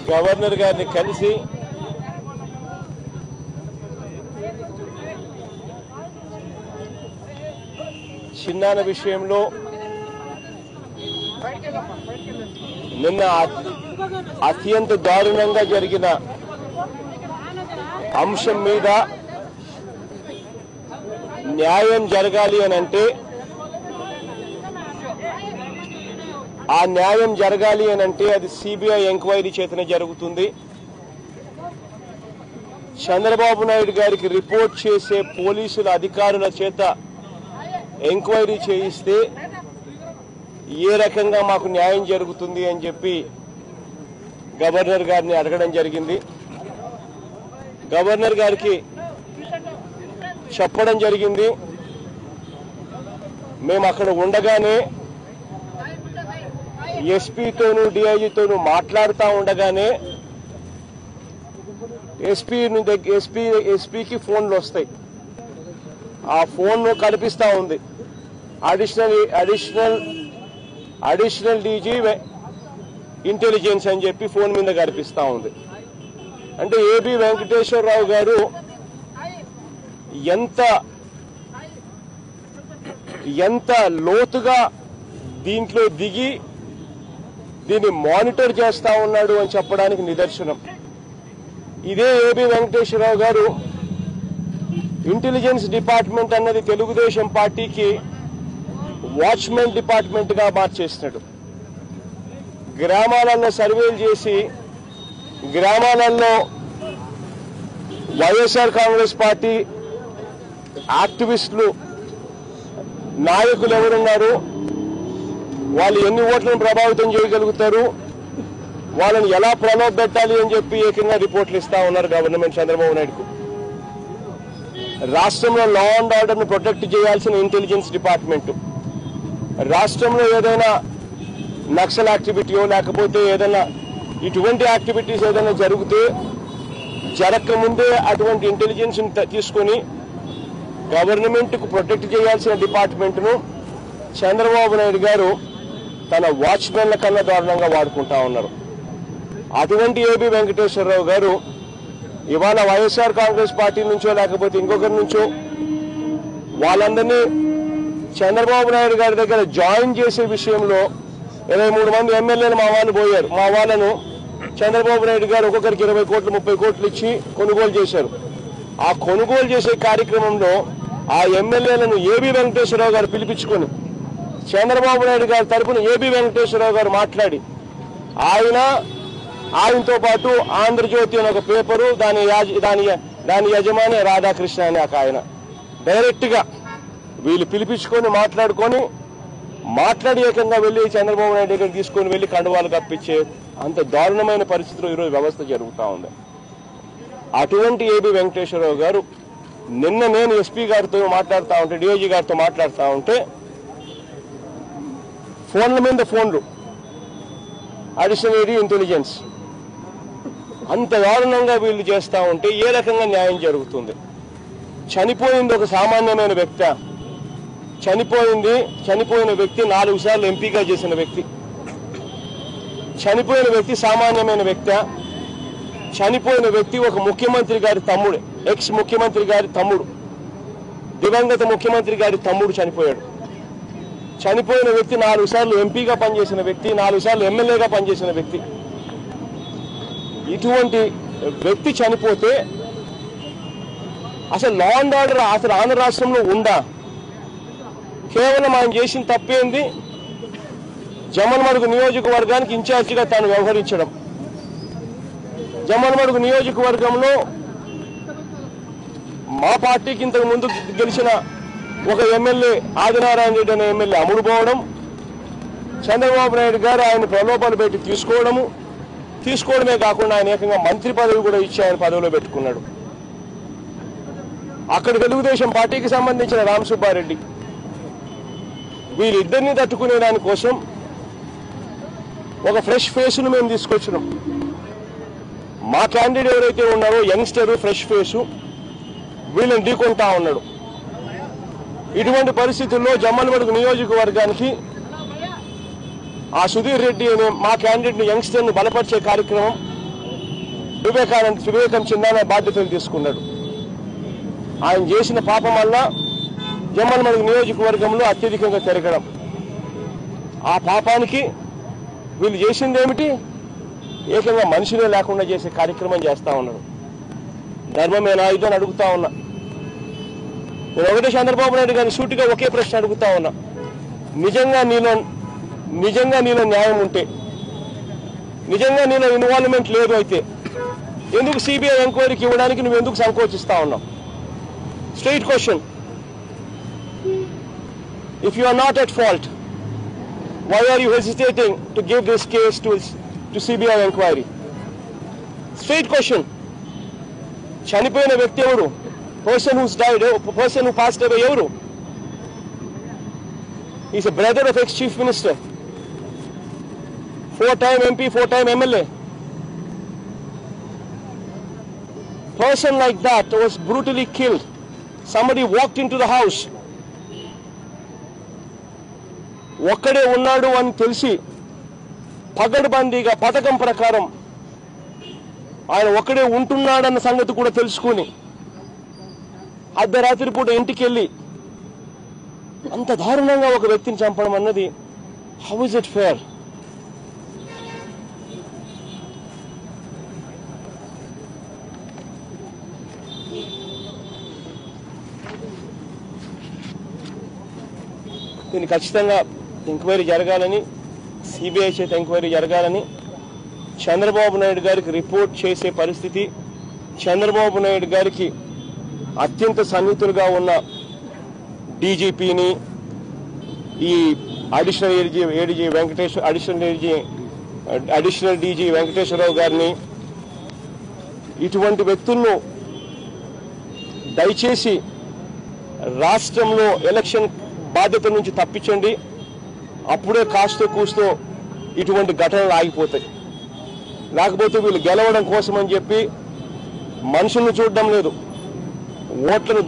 Governor గారిని కలిసి చిన్నాన విషయంలో నిన్న అత్యంత దారుణంగా జరిగిన అంశం మీద న్యాయం జరగాలి అని అంటే ఆ న్యాయం జరగాలి అని అంటే అది సిబిఐ ఎంక్వైరీ చేతనే జరుగుతుంది. చంద్రబాబు నాయుడు గారికి రిపోర్ట్ చేసే పోలీసుల అధికారుల చేత ఎంక్వైరీ చేయిస్తే ఏ రకంగా మాకు న్యాయం జరుగుతుంది అని చెప్పి గవర్నర్ గారిని అడగడం జరిగింది. గవర్నర్ గారికి చెప్పడం జరిగింది. మేము అక్కడ ఉండగానే ఎస్పీతోనూ డిఐజీతోనూ మాట్లాడుతూ ఉండగానే ఎస్పీకి ఫోన్లు వస్తాయి. ఆ ఫోన్ను కల్పిస్తూ ఉంది అడిషనల్ డీజీ ఇంటెలిజెన్స్ అని చెప్పి ఫోన్ మీద కల్పిస్తూ ఉంది. అంటే ఏబి వెంకటేశ్వరరావు గారు ఎంత లోతుగా దీంట్లో దిగి దీన్ని మానిటర్ చేస్తా ఉన్నాడు అని చెప్పడానికి నిదర్శనం. ఇదే ఏబి వెంకటేశ్వరరావు గారు ఇంటెలిజెన్స్ డిపార్ట్మెంట్ అన్నది తెలుగుదేశం పార్టీకి వాచ్మెన్ డిపార్ట్మెంట్ గా మార్చేస్తున్నాడు. గ్రామాలలో సర్వేలు చేసి గ్రామాలలో వైఎస్ఆర్ కాంగ్రెస్ పార్టీ యాక్టివిస్టులు నాయకులు ఎవరున్నారు, వాళ్ళు ఎన్ని ఓట్లను ప్రభావితం చేయగలుగుతారు, వాళ్ళని ఎలా ప్రలోభపెట్టాలి అని చెప్పి ఏకంగా రిపోర్ట్లు ఇస్తా ఉన్నారు గవర్నమెంట్ చంద్రబాబు నాయుడుకు. రాష్ట్రంలో లా అండ్ ఆర్డర్ ను ప్రొటెక్ట్ చేయాల్సిన ఇంటెలిజెన్స్ డిపార్ట్మెంట్ రాష్ట్రంలో ఏదైనా నక్సల్ యాక్టివిటీయో లేకపోతే ఏదైనా ఇటువంటి యాక్టివిటీస్ ఏదైనా జరిగితే జరగకముందే అటువంటి ఇంటెలిజెన్స్ తీసుకొని గవర్నమెంట్ కు ప్రొటెక్ట్ చేయాల్సిన డిపార్ట్మెంట్ ను చంద్రబాబు నాయుడు గారు తన వాచ్మెన్ల కన్నా దారుణంగా వాడుకుంటా ఉన్నారు. అటువంటి ఏబి వెంకటేశ్వరరావు గారు ఇవాళ వైఎస్ఆర్ కాంగ్రెస్ పార్టీ నుంచో లేకపోతే ఇంకొకరి నుంచో వాళ్ళందరినీ చంద్రబాబు నాయుడు గారి దగ్గర జాయిన్ చేసే విషయంలో 23 మంది ఎమ్మెల్యేలు మా వాళ్ళు పోయారు. మా వాళ్ళను చంద్రబాబు నాయుడు గారు ఒక్కొక్కరికి 20 కోట్లు 30 కోట్లు ఇచ్చి కొనుగోలు చేశారు. ఆ కొనుగోలు చేసే కార్యక్రమంలో ఆ ఎమ్మెల్యేలను ఏబి వెంకటేశ్వరరావు గారు పిలిపించుకొని చంద్రబాబు నాయుడు గారి తరఫున ఏబి వెంకటేశ్వరరావు గారు మాట్లాడి ఆయనతో పాటు ఆంధ్రజ్యోతి అనే ఒక పేపరు దాని యజమాని రాధాకృష్ణ అనే ఒక ఆయన డైరెక్ట్ గా వీళ్ళు పిలిపించుకొని మాట్లాడి ఏకంగా వెళ్లి చంద్రబాబు నాయుడు దగ్గర తీసుకొని వెళ్లి కండువాలు కప్పించే అంత దారుణమైన పరిస్థితుల్లో ఈరోజు వ్యవస్థ జరుగుతూ ఉంది. అటువంటి ఏబి వెంకటేశ్వరరావు గారు నిన్న నేను ఎస్పీ గారితో మాట్లాడుతూ ఉంటే డిఐజీ గారితో మాట్లాడుతూ ఉంటే ఫోన్ల మీద ఫోన్లు అడిషనల్ ఇంటెలిజెన్స్ అంత దారుణంగా వీళ్ళు చేస్తూ ఉంటే ఏ రకంగా న్యాయం జరుగుతుంది? చనిపోయింది ఒక సామాన్యమైన వ్యక్తి, చనిపోయిన వ్యక్తి 4 సార్లు ఎంపీగా చేసిన వ్యక్తి, చనిపోయిన వ్యక్తి సామాన్యమైన వ్యక్తి, చనిపోయిన వ్యక్తి ఒక ముఖ్యమంత్రి గారి తమ్ముడు, ఎక్స్ ముఖ్యమంత్రి గారి తమ్ముడు, దివంగత ముఖ్యమంత్రి గారి తమ్ముడు చనిపోయాడు. చనిపోయిన వ్యక్తి 4 సార్లు ఎంపీగా పనిచేసిన వ్యక్తి, 4 సార్లు ఎమ్మెల్యేగా పనిచేసిన వ్యక్తి. ఇటువంటి వ్యక్తి చనిపోతే అసలు లా అండ్ ఆర్డర్ అసలు ఆంధ్ర రాష్ట్రంలో ఉందా? కేవలం ఆయన చేసిన తప్పేంది? జమ్మలమడుగు నియోజకవర్గానికి ఇన్ఛార్జిగా తాను వ్యవహరించడం. జమ్మలమడుగు నియోజకవర్గంలో మా పార్టీకి ఇంతకు ముందు గెలిచిన ఒక ఎమ్మెల్యే ఆదినారాయణ రెడ్డి అనే ఎమ్మెల్యే అమ్ముడుపోవడం, చంద్రబాబు నాయుడు గారు ఆయన ప్రలోభాలు పెట్టి తీసుకోవడమే కాకుండా ఆయన ఏకంగా మంత్రి పదవి కూడా ఇచ్చి ఆయన పదవిలో పెట్టుకున్నాడు. అక్కడ తెలుగుదేశం పార్టీకి సంబంధించిన రామసుబ్బారెడ్డి వీళ్ళిద్దరినీ తట్టుకునే దానికోసం ఒక ఫ్రెష్ ఫేస్ను మేము తీసుకొచ్చినాం. మా క్యాండిడేట్ ఎవరైతే ఉన్నారో యంగ్స్టర్ ఫ్రెష్ ఫేసు వీళ్ళని ఢీకొంటా ఉన్నాడు. ఇటువంటి పరిస్థితుల్లో జమ్మలమడుగు నియోజకవర్గానికి ఆ సుధీర్ రెడ్డి అనే మా క్యాండిడేట్ యంగ్స్టర్ ను బలపరిచే కార్యక్రమం వివేకం చిందాన బాధ్యతలు తీసుకున్నాడు. ఆయన చేసిన పాపం వల్ల జమ్మలమడుగు నియోజకవర్గంలో అత్యధికంగా తిరగడం. ఆ పాపానికి వీళ్ళు చేసింది ఏమిటి? ఏకంగా మనుషులే లేకుండా చేసే కార్యక్రమం చేస్తా ఉన్నాడు. ధర్మమేనా ఇది అని అడుగుతా ఉన్నా. నేను ఒకటే చంద్రబాబు నాయుడు గారిని సూటిగా ఒకే ప్రశ్న అడుగుతా ఉన్నా. నిజంగా నీలో న్యాయం ఉంటే, నిజంగా నీలో ఇన్వాల్వ్మెంట్ లేదు అయితే ఎందుకు సిబిఐ ఎంక్వైరీకి ఇవ్వడానికి నువ్వు ఎందుకు సంకోచిస్తా ఉన్నావు? Straight question. If you are not at fault, why are you hesitating to give this case to CBI inquiry? Straight question. చనిపోయిన వ్యక్తి ఎవరు? Person who's died, person who passed away ఎవరు? He's a brother of ex-chief minister, 4-time MP, 4-time MLA. Person like that was brutally killed. Somebody walked into the house. ఒక్కడే ఉన్నాడు అని తెలిసి పగడ్బందీగా పథకం ప్రకారం ఆయన ఒక్కడే ఉంటున్నాడన్న సంగతి కూడా తెలుసుకుని అర్ధరాత్రి పూట ఇంటికి వెళ్ళి అంత దారుణంగా ఒక వ్యక్తిని చంపడం అన్నది హౌ ఇస్ ఇట్ ఫేర్? దీన్ని ఖచ్చితంగా ఎంక్వైరీ జరగాలని, సిబిఐ చేత ఎంక్వైరీ జరగాలని, చంద్రబాబు నాయుడు గారికి రిపోర్ట్ చేసే పరిస్థితి, చంద్రబాబు నాయుడు గారికి అత్యంత సన్నిహితులుగా ఉన్న డీజీపీని, ఈ అడిషనల్ డీజీ వెంకటేశ్వరరావు గారిని, ఇటువంటి వ్యక్తులను దయచేసి రాష్ట్రంలో ఎలక్షన్ బాధ్యత నుంచి తప్పించండి. అప్పుడే కాస్తో కూస్తో ఇటువంటి ఘటనలు ఆగిపోతాయి. లేకపోతే వీళ్ళు గెలవడం కోసం అని చెప్పి మనుషులను చూడడం లేదు,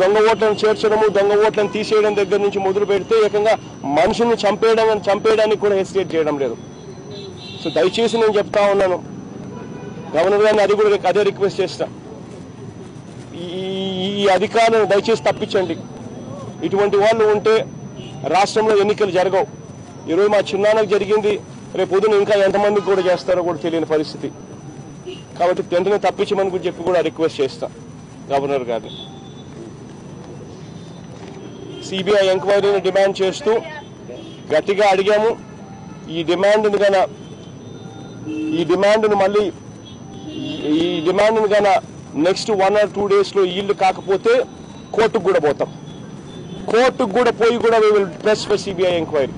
దొంగ ఓట్లను చేర్చడము, దొంగ ఓట్లను తీసేయడం దగ్గర నుంచి మొదలు పెడితే ఏకంగా మనుషులను చంపేయడానికి కూడా హెసిటేట్ చేయడం లేదు. సో దయచేసి నేను చెప్తా ఉన్నాను, గవర్నర్ గారిని అదే రిక్వెస్ట్ చేస్తా, ఈ అధికారులను దయచేసి తప్పించండి. ఇటువంటి వాళ్ళు ఉంటే రాష్ట్రంలో ఎన్నికలు జరగవు. ఈరోజు మా చిన్నాన్నకు జరిగింది, రేపు పొద్దున ఇంకా ఎంతమందికి కూడా చేస్తారో కూడా తెలియని పరిస్థితి. కాబట్టి వెంటనే తప్పించమని కూడా చెప్పి కూడా రిక్వెస్ట్ చేస్తా గవర్నర్ గారిని. సిబిఐ ఎంక్వైరీని డిమాండ్ చేస్తూ గట్టిగా అడిగాము. ఈ డిమాండ్ను గన నెక్స్ట్ 1 or 2 days ఈల్డ్ కాకపోతే కోర్టుకు కూడా పోతాం. కోర్టుకు కూడా పోయి కూడా we will press for CBI enquiry.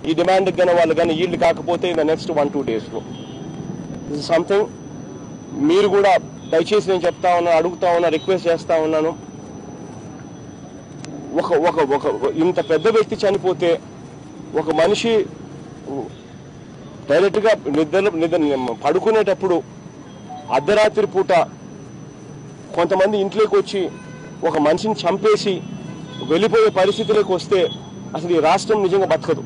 ఈ డిమాండ్ గన వాళ్ళు కానీ ఈల్డ్ కాకపోతే in the next 1-2 days. This is something మీరు కూడా దయచేసి నేను చెప్తా ఉన్నా, అడుగుతా ఉన్నా, రిక్వెస్ట్ చేస్తా ఉన్నాను. ఒక ఇంత పెద్ద వ్యక్తి చనిపోతే ఒక మనిషి డైరెక్ట్గా పడుకునేటప్పుడు అర్ధరాత్రి పూట కొంతమంది ఇంట్లోకి వచ్చి ఒక మనిషిని చంపేసి వెళ్ళిపోయే పరిస్థితిలోకి వస్తే అసలు ఈ రాష్ట్రం నిజంగా బతకదు.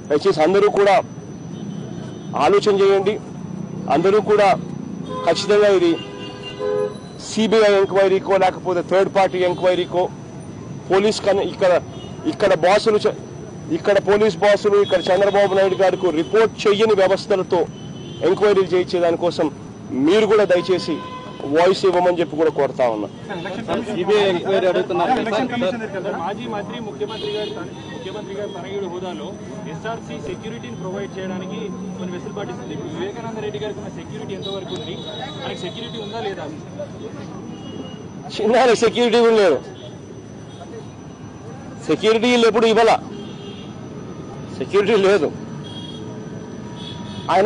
దయచేసి అందరూ కూడా ఆలోచన చేయండి. అందరూ కూడా ఖచ్చితంగా ఇది సిబిఐ ఎంక్వైరీకో లేకపోతే థర్డ్ పార్టీ ఎంక్వైరీకో పోలీస్ ఇక్కడ పోలీస్ బాసులు ఇక్కడ చంద్రబాబు నాయుడు గారికి రిపోర్ట్ చేయని వ్యవస్థలతో ఎంక్వైరీలు చేయించే దానికోసం మీరు కూడా దయచేసి వాయిస్ ఇవ్వమని చెప్పి కూడా కోరుతా ఉన్నా. మాజీ మంత్రి ముఖ్యమంత్రి గారి తనయుడు హోదాలో ఎస్ఆర్సీ సెక్యూరిటీని ప్రొవైడ్ చేయడానికి కొన్ని వెసులుబాటు ఇస్తుంది. ఇప్పుడు వివేకానంద రెడ్డి గారికి ఉన్న సెక్యూరిటీ ఎంతవరకు ఉంది? మనకి సెక్యూరిటీ ఉందా లేదా? చిన్న సెక్యూరిటీ కూడా లేదు. సెక్యూరిటీ ఎప్పుడు ఇవ్వాల, సెక్యూరిటీ లేదు. ఆయన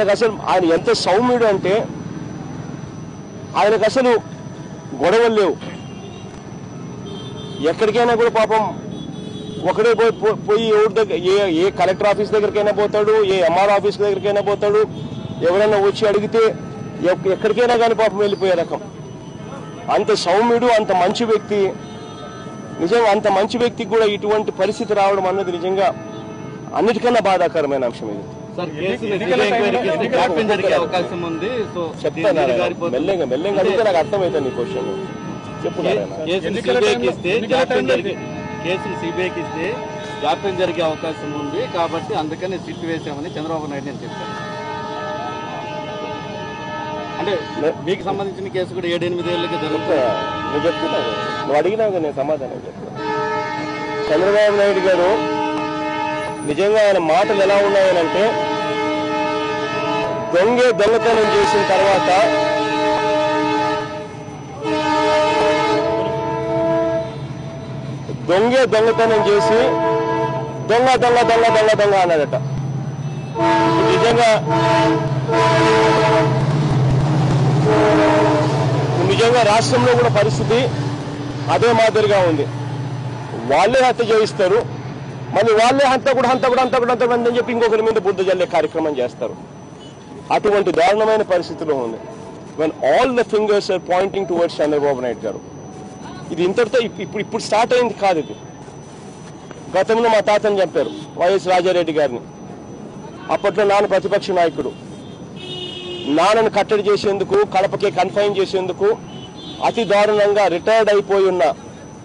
ఎంత సౌమ్యుడు అంటే ఆయనకు అసలు గొడవలు లేవు. ఎక్కడికైనా కూడా పాపం ఒకడే పోయి ఎవరి దగ్గర ఏ కలెక్టర్ ఆఫీస్ దగ్గరికైనా పోతాడు, ఏ ఎంఆర్ ఆఫీస్ దగ్గరికైనా పోతాడు. ఎవరైనా వచ్చి అడిగితే ఎక్కడికైనా కానీ పాపం వెళ్ళిపోయే రకం. అంత సౌమ్యుడు, అంత మంచి వ్యక్తి. నిజంగా అంత మంచి వ్యక్తికి కూడా ఇటువంటి పరిస్థితి రావడం అన్నది నిజంగా అన్నిటికన్నా బాధాకరమైన అంశం ఇది. అవకాశం ఉంది. సో చెప్తాను మెల్లగా మెల్లగా అడిగితే నాకు అర్థమవుతుంది నీ క్వశ్చన్. చెప్పు. కేసులు సిబిఐకి ఇస్తే జాప్యం జరిగే అవకాశం ఉంది కాబట్టి అందుకని సిట్ వేసామని చంద్రబాబు నాయుడు నేను చెప్పాను. అంటే మీకు సంబంధించిన కేసు కూడా 7-8 ఏళ్ళకి జరుగుతుంది. నువ్వు చెప్తున్నావు, నువ్వు అడిగినావు, నేను సమాధానం చెప్తాను. చంద్రబాబు నాయుడు గారు నిజంగా ఆయన మాటలు ఎలా ఉన్నాయనంటే, దొంగతనం చేసిన తర్వాత దొంగతనం చేసి దొంగ దొంగ దొంగ దొంగ దొంగ అన్నాడట. నిజంగా రాష్ట్రంలో కూడా పరిస్థితి అదే మాదిరిగా ఉంది. వాళ్ళే హత్య చేయిస్తారు, మళ్ళీ వాళ్ళే హంతకుడు అని చెప్పి ఇంకొకరి మీద బుద్ధ జల్లే కార్యక్రమం చేస్తారు. అటువంటి దారుణమైన పరిస్థితిలో ఉంది. When all the fingers are pointing towards Chandrababu Naidu garu. ఇది ఇంతటితో ఇప్పుడు స్టార్ట్ అయింది కాదు. ఇది గతంలో మా తాతని చంపారు, వైఎస్ రాజారెడ్డి గారిని. అప్పట్లో నాన్న ప్రతిపక్ష నాయకుడు. నాన్నను కట్టడి చేసేందుకు, కడపకే కన్ఫైన్ చేసేందుకు అతి దారుణంగా రిటైర్డ్ అయిపోయి ఉన్న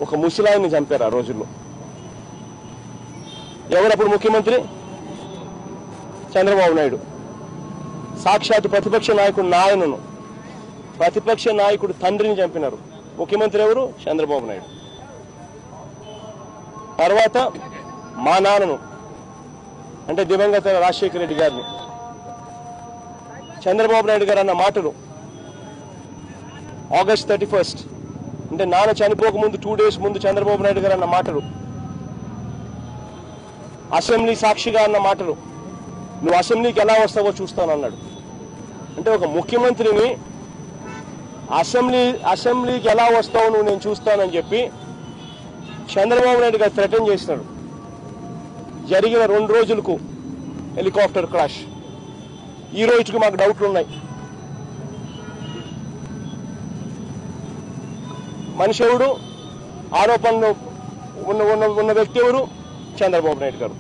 ఒక ముసలాయిని చంపారు ఆ రోజుల్లో. ఎవరప్పుడు ముఖ్యమంత్రి? చంద్రబాబు నాయుడు. సాక్షాత్ ప్రతిపక్ష నాయకుడు నాయనను, ప్రతిపక్ష నాయకుడు తండ్రిని చంపినారు. ముఖ్యమంత్రి ఎవరు? చంద్రబాబు నాయుడు. తర్వాత మా నాన్నను, అంటే దివంగత రాజశేఖర రెడ్డి గారిని. చంద్రబాబు నాయుడు గారు అన్న మాటలు August 31st, అంటే నాన్న చనిపోకముందు 2 days ముందు చంద్రబాబు నాయుడు గారు అన్న మాటలు, అసెంబ్లీ సాక్షిగా అన్న మాటలు, నువ్వు అసెంబ్లీకి ఎలా వస్తావో చూస్తానన్నాడు. అంటే ఒక ముఖ్యమంత్రిని అసెంబ్లీకి ఎలా వస్తావో నువ్వు నేను చూస్తానని చెప్పి చంద్రబాబు నాయుడు గారు థ్రెటన్ చేసినాడు. జరిగిన 2 రోజులకు హెలికాప్టర్ క్రాష్. ఈ రోజుకి మాకు డౌట్లు ఉన్నాయి. మనిషి ఎవడు? ఆరోపణలు ఉన్న వ్యక్తి ఎవరు? చంద్రబాబు నాయుడు గారు.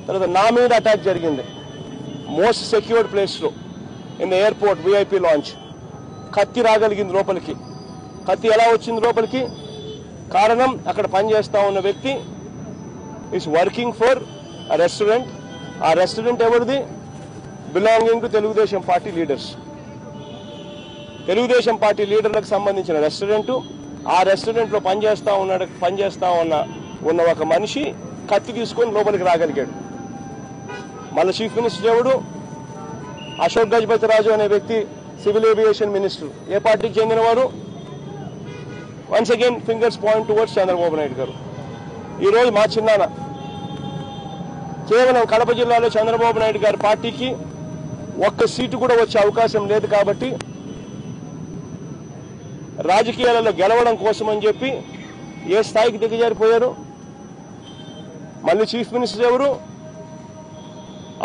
తర్వాత నా మీద అటాక్ జరిగింది మోస్ట్ సెక్యూర్డ్ ప్లేస్లో, in the airport VIP launch. కత్తి రాగలిగింది లోపలికి. కత్తి ఎలా వచ్చింది లోపలికి? కారణం, అక్కడ పనిచేస్తా ఉన్న వ్యక్తి ఈస్ వర్కింగ్ ఫర్ ఆ రెస్టారెంట్. ఆ రెస్టారెంట్ ఎవరిది? Belonging to Telugu Desam party leaders. Telugu Desam party లీడర్లకు సంబంధించిన రెస్టారెంట్. ఆ రెస్టారెంట్ లో పనిచేస్తా ఉన్న ఒక మనిషి కత్తి తీసుకొని లోపలికి రాగలిగాడు. మళ్ళీ చీఫ్ మినిస్టర్ ఎవడు? అశోక్ గజపతి రాజు అనే వ్యక్తి, సివిల్ ఏవియేషన్ మినిస్టర్. ఏ పార్టీకి చెందినవారు? Once again fingers point towards Chandrababu Naidu గారు. ఈరోజు మా చిన్నాన్న కేవలం కడప జిల్లాలో చంద్రబాబు నాయుడు గారి పార్టీకి ఒక్క సీటు కూడా వచ్చే అవకాశం లేదు కాబట్టి రాజకీయాలలో గెలవడం కోసం అని చెప్పి ఏ స్థాయికి దిగజారిపోయారు. మళ్ళీ చీఫ్ మినిస్టర్ ఎవరు?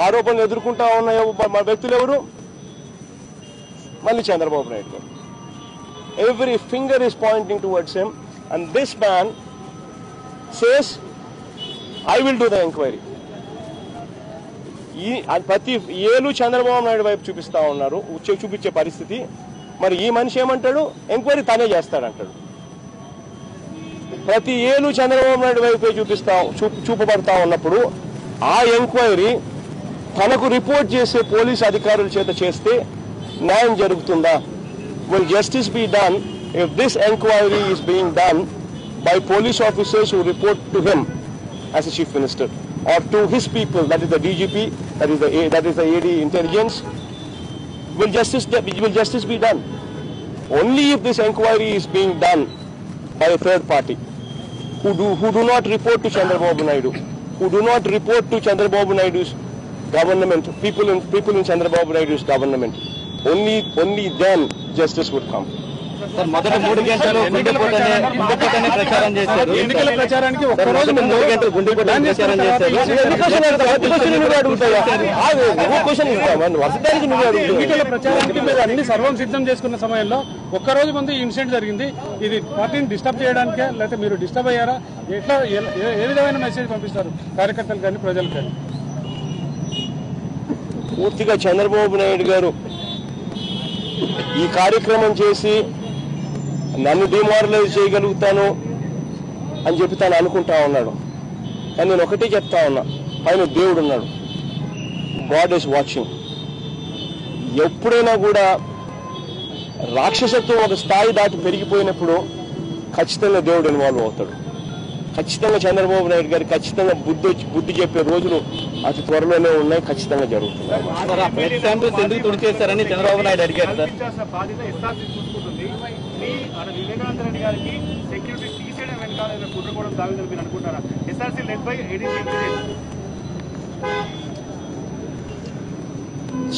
ఆరోపణలు ఎదుర్కొంటా ఉన్న వ్యక్తులు ఎవరు? మళ్ళీ చంద్రబాబు నాయుడు గారు. Every finger is Poynting towards him and this man says I will do the enquiry. ప్రతి ఏలు చంద్రబాబు నాయుడు వైపు చూపిస్తా ఉన్నారు, చూపించే పరిస్థితి. మరి ఈ మనిషి ఏమంటాడు? ఎంక్వైరీ తనే చేస్తాడంటాడు. ప్రతి ఏలు చంద్రబాబు నాయుడు వైపే చూపబడతా ఉన్నప్పుడు ఆ ఎంక్వైరీ తనకు రిపోర్ట్ చేసే పోలీసు అధికారుల చేత చేస్తే న్యాయం జరుగుతుందా? Will justice be done if this inquiry is being done by police officers who report to him as a chief minister, or to his people, that is the DGP, that is the AD intelligence? Will justice be done? Only if this inquiry is being done by a third party who do not report to Chandrababu Naidu, who do not report to Chandrababu Naidu's government, people in Chandrababu Naidu's government. Only then justice would come. Sir, మొదటి 3 గంటలు గుండెపోటనే ప్రచారం చేశారు. ఎన్నికల ప్రచారానికి ఒక్క రోజు 3 గంటలు గుండెపోటనే ప్రచారం చేశారు. ఎన్నికల ప్రచారానికి మీరు అన్ని సర్వం సిద్ధం చేసుకున్న సమయంలో ఒక్కరోజు ముందు ఈ ఇన్సిడెంట్ జరిగింది. ఇది పార్టీని డిస్టర్బ్ చేయడానికే, లేకపోతే మీరు డిస్టర్బ్ అయ్యారా? ఎట్లా, ఏ విధమైన మెసేజ్ పంపిస్తారు కార్యకర్తలు కానీ ప్రజలు కానీ? పూర్తిగా చంద్రబాబు నాయుడు గారు ఈ కార్యక్రమం చేసి నన్ను డిమారలైజ్ చేయగలుగుతాను అని చెప్పి తను అనుకుంటా ఉన్నాడు. కానీ నేను ఒకటే చెప్తా ఉన్నా, పైన దేవుడు ఉన్నాడు, గాడ్ ఈస్ వాచింగ్. ఎప్పుడైనా కూడా రాక్షసత్వం ఒక స్థాయి దాటి పెరిగిపోయినప్పుడు ఖచ్చితంగా దేవుడు ఇన్వాల్వ్ అవుతాడు. ఖచ్చితంగా చంద్రబాబు నాయుడు గారు ఖచ్చితంగా బుద్ధి చెప్పే రోజులు అతి త్వరలోనే ఉన్నాయి, ఖచ్చితంగా జరుగుతున్నాయి. ఎందుకు తుడిచేశారని చంద్రబాబు నాయుడు అడిగారు సార్. బాధ్యత ఎస్ఆర్సీ చూసుకుంటుంది. వివేకానంద రెడ్డి గారికి సెక్యూరిటీ తీసేయడం వెనకాల కుట్రకోవడం సాగుతుంది మీరు అనుకుంటారా? ఎస్ఆర్సీ లెడ్ బై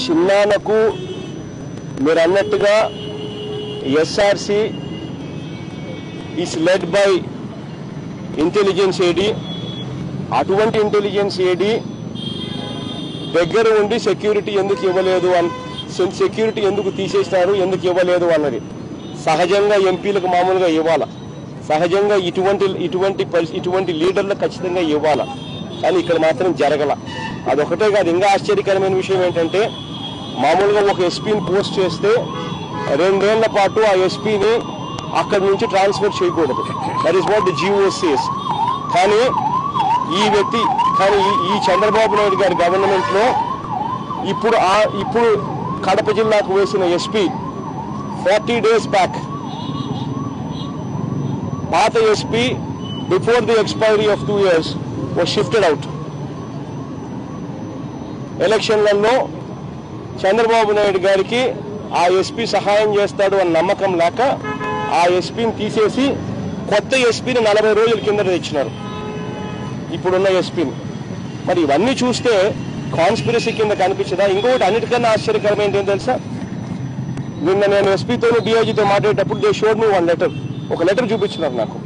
చిన్నానకు మీరు అన్నట్టుగా SRC is led by intelligence AD. అటువంటి ఇంటెలిజెన్స్ ఏడీ దగ్గర ఉండి సెక్యూరిటీ ఎందుకు ఇవ్వలేదు సెక్యూరిటీ ఎందుకు తీసేస్తారు, ఎందుకు ఇవ్వలేదు అన్నది సహజంగా ఎంపీలకు మామూలుగా ఇవ్వాలా, సహజంగా ఇటువంటి లీడర్లకు ఖచ్చితంగా ఇవ్వాలా. కానీ ఇక్కడ మాత్రం జరగల. అదొకటే కాదు, ఇంకా ఆశ్చర్యకరమైన విషయం ఏంటంటే మామూలుగా ఒక ఎస్పీని పోస్ట్ చేస్తే 2 ఏళ్ల పాటు ఆ ఎస్పీని అక్కడి నుంచి ట్రాన్స్ఫర్ చేయకూడదు. That is what the GO says. కానీ ఈ చంద్రబాబు నాయుడు గారి గవర్నమెంట్ లో ఇప్పుడు కడప జిల్లాకు వేసిన ఎస్పీ 40 days బ్యాక్ పాత SP before the expiry of 2 years was shifted out. ఎలక్షన్లలో చంద్రబాబు నాయుడు గారికి ఆ ఎస్పీ సహాయం చేస్తాడు అన్న నమ్మకం లేక ఆ ఎస్పీని తీసేసి కొత్త ఎస్పీని 40 రోజుల కింద తెచ్చినారు, ఇప్పుడున్న ఎస్పీని. మరి ఇవన్నీ చూస్తే కాన్స్పిరసీ కింద కనిపించదా? ఇంకొకటి అన్నిటికన్నా ఆశ్చర్యకరమైనది ఏం తెలుసా, నిన్న నేను ఎస్పీతోనూ డిఐజీతో మాట్లాడేటప్పుడు they showed me one letter, ఒక లెటర్ చూపించినారు నాకు.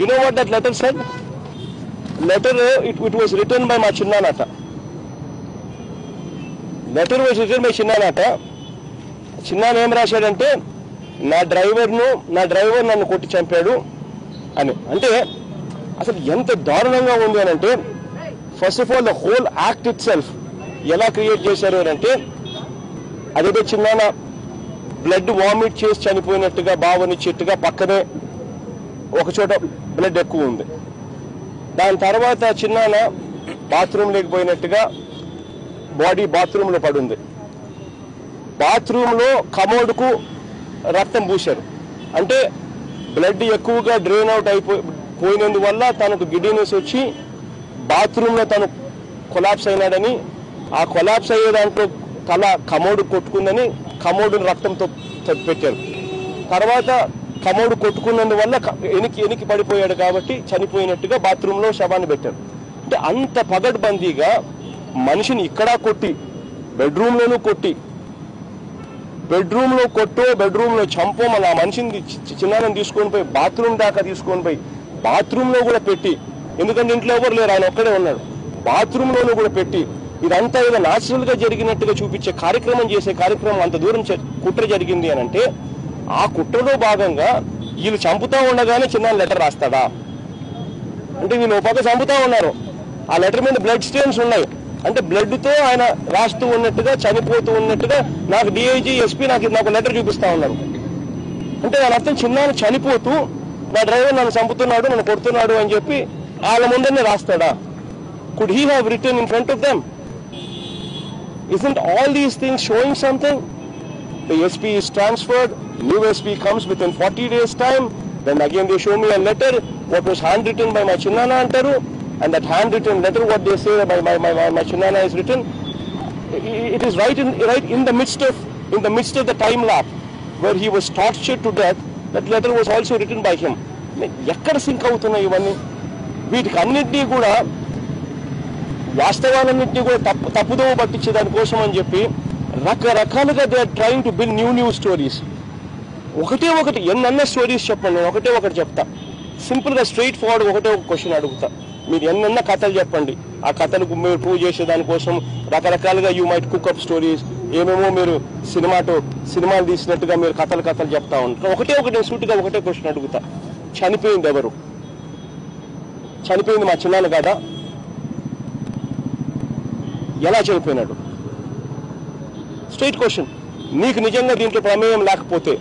You know what that letter said? Letter it was written by మా చిన్నానట. లెటర్ వాజ్ రిటర్న్ బై చిన్నానట. చిన్నాన్న ఏం రాశాడంటే, నా డ్రైవర్ నన్ను కొట్టి చంపాడు అని. అంటే అసలు ఎంత దారుణంగా ఉంది అని అంటే, first of all the whole act it self ఎలా క్రియేట్ చేశారు అని అంటే, అదేదో చిన్నాన్న బ్లడ్ వామిట్ చేసి చనిపోయినట్టుగా భావనిచ్చేట్టుగా పక్కనే ఒక చోట బ్లడ్ ఎక్కువ ఉంది. దాని తర్వాత చిన్నాన్న బాత్రూమ్ లేకపోయినట్టుగా బాడీ బాత్రూంలో పడుంది. బాత్రూంలో కమోడ్కు రక్తం పూశారు. అంటే బ్లడ్ ఎక్కువగా డ్రైన్ అవుట్ పోయినందువల్ల తనకు గిడ్డినెస్ వచ్చి బాత్రూంలో తను కొలాప్స్ అయినాడని, ఆ కొలాప్స్ అయ్యే దాంట్లో తల కమోడు కొట్టుకుందని కమోడుని రక్తంతో పెట్టారు. తర్వాత కమోడు కొట్టుకున్నందువల్ల ఎనికి పడిపోయాడు కాబట్టి చనిపోయినట్టుగా బాత్రూంలో శవాన్ని పెట్టారు. అంటే అంత పగడ్బందీగా మనిషిని ఇక్కడ కొట్టి, బెడ్రూమ్లోనూ కొట్టి, బెడ్రూమ్లో చంపో, మళ్ళీ ఆ మనిషిని చిన్నారని తీసుకొని పోయి బాత్రూమ్ దాకా తీసుకొని పోయి బాత్రూంలో కూడా పెట్టి, ఎందుకంటే ఇంట్లో ఎవరు లేరు, ఆయన ఒక్కడే ఉన్నాడు, బాత్రూంలోనూ కూడా పెట్టి, ఇదంతా ఏదో న్యాచురల్ గా జరిగినట్టుగా చూపించే కార్యక్రమం అంత దూరం కుట్ర జరిగింది అని అంటే, ఆ కుట్రలో భాగంగా వీళ్ళు చంపుతా ఉండగానే చిన్న లెటర్ రాస్తాడా? అంటే వీళ్ళు ఒక పక్క చంపుతా ఉన్నారు, ఆ లెటర్ మీద బ్లడ్ స్టెయిన్స్ ఉన్నాయి. అంటే బ్లడ్ తో ఆయన రాస్తూ ఉన్నట్టుగా, చనిపోతూ ఉన్నట్టుగా నాకు డిఐజీ ఎస్పీ నాకు లెటర్ చూపిస్తా ఉన్నారు. అంటే దాని అర్థం చిన్నాను చనిపోతూ నా డ్రైవర్ నన్ను చంపుతున్నాడు, నన్ను కొడుతున్నాడు అని చెప్పి వాళ్ళ ముందరనే రాస్తాడా? Could he have written in front of them? Isn't all these things showing something? The SP is transferred, new SP comes within 40 days time, then again they show me a letter what was handwritten by my Chinnana antaru, and that handwritten letter what they say by my Chinnana is written, it is right in the midst of the time lapse where he was tortured to death. That letter was also written by him. ఎక్కడ sync అవుతున్నాయి ఇవన్నీ? వీటికి అన్నింటినీ కూడా, వాస్తవాలన్నింటినీ కూడా తప్పుదోవ పట్టించే దానికోసం అని చెప్పి రకరకాలుగా they are trying to build new stories. ఒకటి ఎన్నన్న స్టోరీస్ చెప్పండి, ఒకటే ఒకటి చెప్తా. సింపుల్ గా స్ట్రైట్ ఫార్వర్డ్ ఒకటే ఒక క్వశ్చన్ అడుగుతా. మీరు ఎన్నన్న కథలు చెప్పండి, ఆ కథలకు మీరు ప్రూవ్ చేసే దానికోసం రకరకాలుగా యూ మైట్ కుక్అప్ స్టోరీస్, ఏమేమో మీరు సినిమాలు తీసినట్టుగా మీరు కథలు చెప్తా ఉంటారు. ఒకటే సూటిగా ఒకటే క్వశ్చన్ అడుగుతా. చనిపోయింది ఎవరు? చనిపోయింది మా చిన్నాన్న కాదా? ఎలా చనిపోయినాడు? Straight question. నీకు నిజంగా దీంట్లో ప్రమేయం లేకపోతే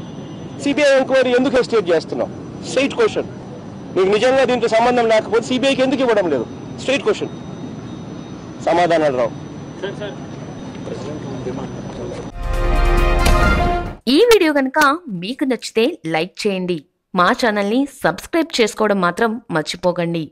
సిబిఐ ఎంక్వైరీ ఎందుకు ఎస్టేట్ చేస్తున్నావు? Straight question. నీకు నిజంగా దీంట్లో సంబంధం లేకపోతే సిబిఐకి ఎందుకు ఇవ్వడం లేదు? Straight question. సమాధానాలు రావు. ఈ వీడియో కనుక మీకు నచ్చితే లైక్ చేయండి. మా ఛానల్ని సబ్స్క్రైబ్ చేసుకోవడం మాత్రం మర్చిపోకండి.